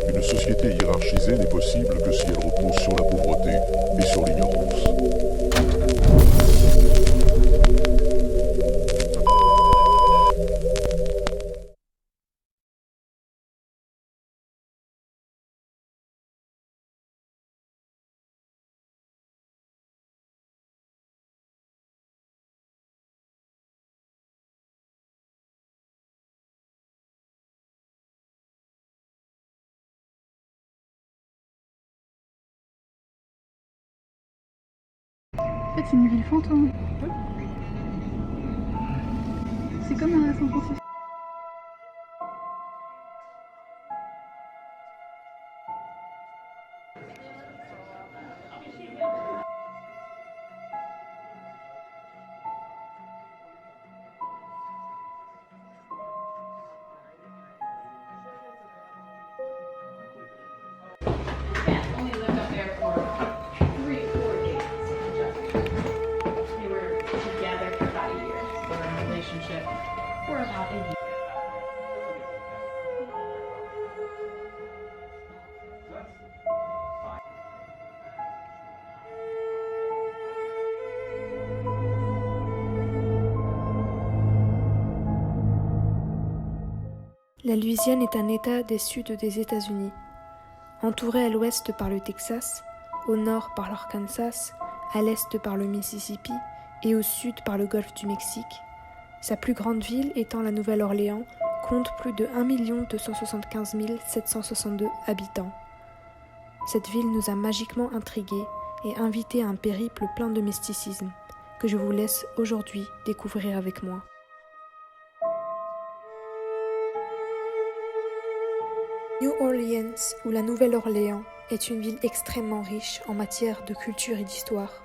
Une société hiérarchisée n'est possible que si elle repose sur la pauvreté et sur l'ignorance. En fait, c'est une ville fantôme. C'est comme à San Francisco. Only lived up there for 3 or 4 days. They were together for about a year. They were in a relationship for about a year. La Louisiane est un État des Sud des États-Unis. Entouré à l'ouest par le Texas, au nord par l'Arkansas, à l'est par le Mississippi et au sud par le golfe du Mexique, sa plus grande ville étant la Nouvelle-Orléans compte plus de 1 275 762 habitants. Cette ville nous a magiquement intrigués et invités à un périple plein de mysticisme que je vous laisse aujourd'hui découvrir avec moi. New Orleans, ou la Nouvelle-Orléans, est une ville extrêmement riche en matière de culture et d'histoire.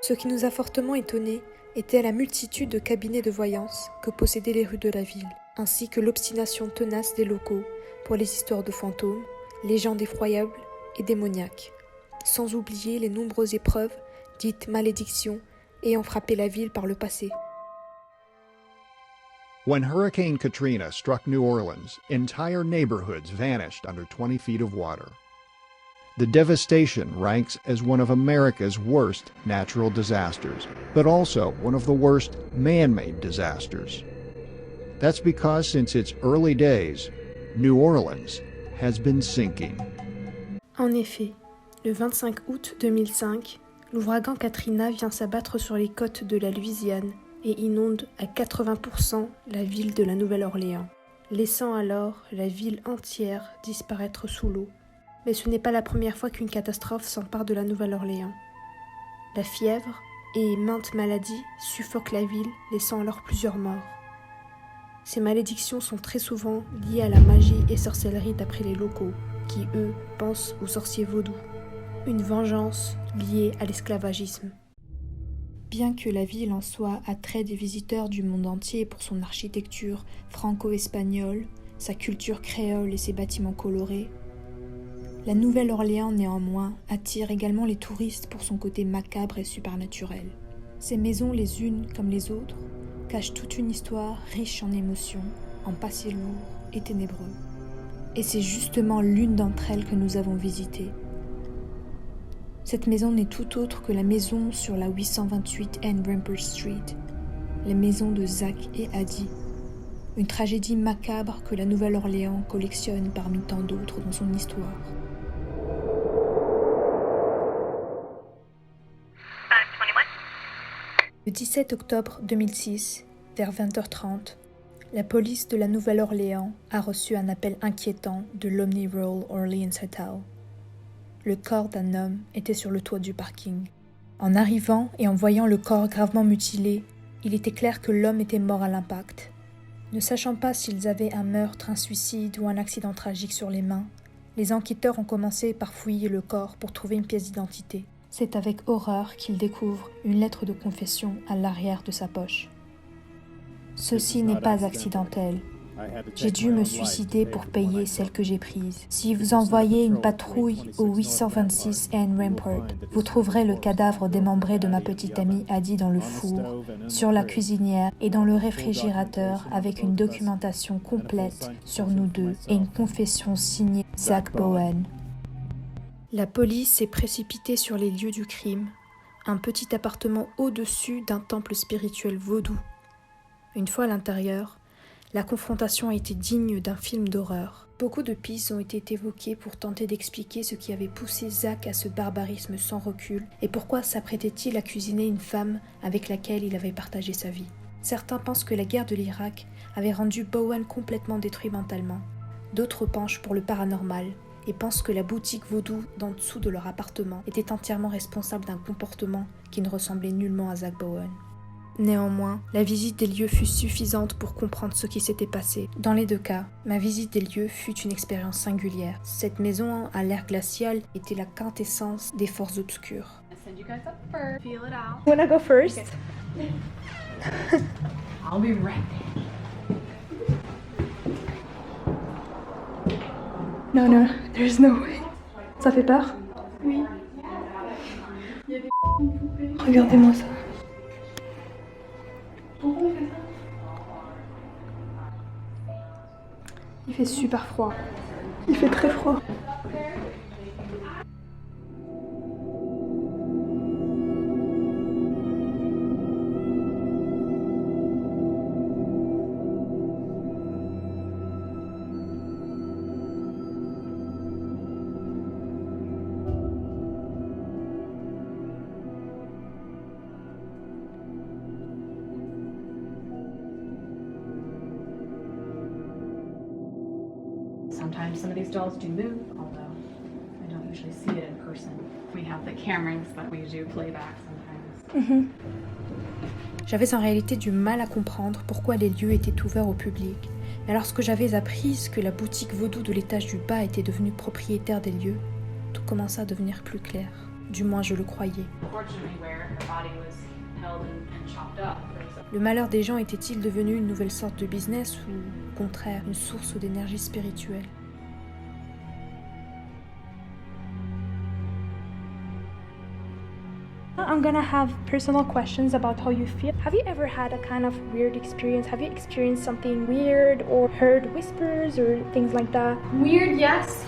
Ce qui nous a fortement étonnés était la multitude de cabinets de voyance que possédaient les rues de la ville, ainsi que l'obstination tenace des locaux pour les histoires de fantômes, légendes effroyables et démoniaques, sans oublier les nombreuses épreuves, dites malédictions, ayant frappé la ville par le passé. When Hurricane Katrina struck New Orleans, entire neighborhoods vanished under 20 feet of water. The devastation ranks as one of America's worst natural disasters, but also one of the worst man-made disasters. That's because since its early days, New Orleans has been sinking. En effet, le 25 août 2005, l'ouragan Katrina vient s'abattre sur les côtes de la Louisiane et inonde à 80% la ville de la Nouvelle-Orléans, laissant alors la ville entière disparaître sous l'eau. Mais ce n'est pas la première fois qu'une catastrophe s'empare de la Nouvelle-Orléans. La fièvre et maintes maladies suffoquent la ville, laissant alors plusieurs morts. Ces malédictions sont très souvent liées à la magie et sorcellerie d'après les locaux, qui eux pensent aux sorciers vaudous. Une vengeance liée à l'esclavagisme. Bien que la ville en soit attrait des visiteurs du monde entier pour son architecture franco-espagnole, sa culture créole et ses bâtiments colorés, la Nouvelle-Orléans néanmoins attire également les touristes pour son côté macabre et supernaturel. Ces maisons, les unes comme les autres, cachent toute une histoire riche en émotions, en passé lourd et ténébreux. Et c'est justement l'une d'entre elles que nous avons visitée. Cette maison n'est tout autre que la maison sur la 828 Ann Rampart Street, la maison de Zach et Addie, une tragédie macabre que la Nouvelle-Orléans collectionne parmi tant d'autres dans son histoire. Le 17 octobre 2006, vers 20h30, la police de la Nouvelle-Orléans a reçu un appel inquiétant de l'Omni Royal Orleans Hotel. Le corps d'un homme était sur le toit du parking. En arrivant et en voyant le corps gravement mutilé, il était clair que l'homme était mort à l'impact. Ne sachant pas s'ils avaient un meurtre, un suicide ou un accident tragique sur les mains, les enquêteurs ont commencé par fouiller le corps pour trouver une pièce d'identité. C'est avec horreur qu'ils découvrent une lettre de confession à l'arrière de sa poche. Ceci n'est pas accidentel. J'ai dû me suicider pour payer celle que j'ai prise. Si vous envoyez une patrouille au 826 Ann Rampart, vous trouverez le cadavre démembré de ma petite amie Addie dans le four, sur la cuisinière et dans le réfrigérateur avec une documentation complète sur nous deux et une confession signée Zach Bowen. La police s'est précipitée sur les lieux du crime, un petit appartement au-dessus d'un temple spirituel vaudou. Une fois à l'intérieur, la confrontation a été digne d'un film d'horreur. Beaucoup de pistes ont été évoquées pour tenter d'expliquer ce qui avait poussé Zach à ce barbarisme sans recul et pourquoi s'apprêtait-il à cuisiner une femme avec laquelle il avait partagé sa vie. Certains pensent que la guerre de l'Irak avait rendu Bowen complètement détruit mentalement. D'autres penchent pour le paranormal et pensent que la boutique vaudou d'en dessous de leur appartement était entièrement responsable d'un comportement qui ne ressemblait nullement à Zach Bowen. Néanmoins, la visite des lieux fut suffisante pour comprendre ce qui s'était passé. Dans les deux cas, ma visite des lieux fut une expérience singulière. Cette maison à l'air glacial était la quintessence des forces obscures. Wanna go first? I'll be right there. No, there's no way. Ça fait peur? Oui. Regardez-moi ça. Pourquoi on fait ça? Il fait super froid. Il fait très froid. Sometimes some of these dolls do move, although I don't usually see it in person. We have the cameras that we do playback sometimes. J'avais en réalité du mal à comprendre pourquoi les lieux étaient ouverts au public, mais lorsque j'avais appris que la boutique vaudou de l'étage du bas était devenue propriétaire des lieux, tout commença à devenir plus clair. Du moins je le croyais. Le malheur des gens était-il devenu une nouvelle sorte de business ou, au contraire, une source d'énergie spirituelle? I'm gonna have personal questions about how you feel. Have you ever had a kind of weird experience? Have you experienced something weird or heard whispers or things like that? Weird, yes.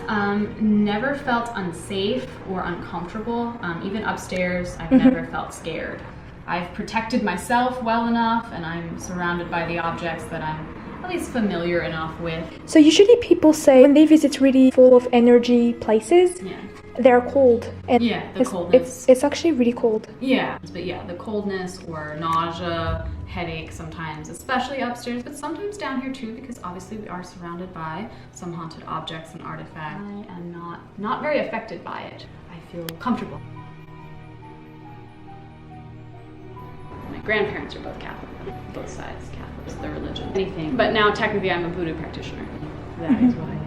Never felt unsafe or uncomfortable. Even upstairs, I've never felt scared. I've protected myself well enough, and I'm surrounded by the objects that I'm at least familiar enough with. So usually people say when they visit really full of energy places, they're cold. And Yeah, the coldness. It's actually really cold. Yeah, but yeah, the coldness or nausea, headache sometimes, especially upstairs, but sometimes down here too, because obviously we are surrounded by some haunted objects and artifacts. I am not very affected by it. I feel comfortable. My grandparents are both Catholic, both sides Catholics, their religion, anything. But now technically I'm a voodoo practitioner. That is why.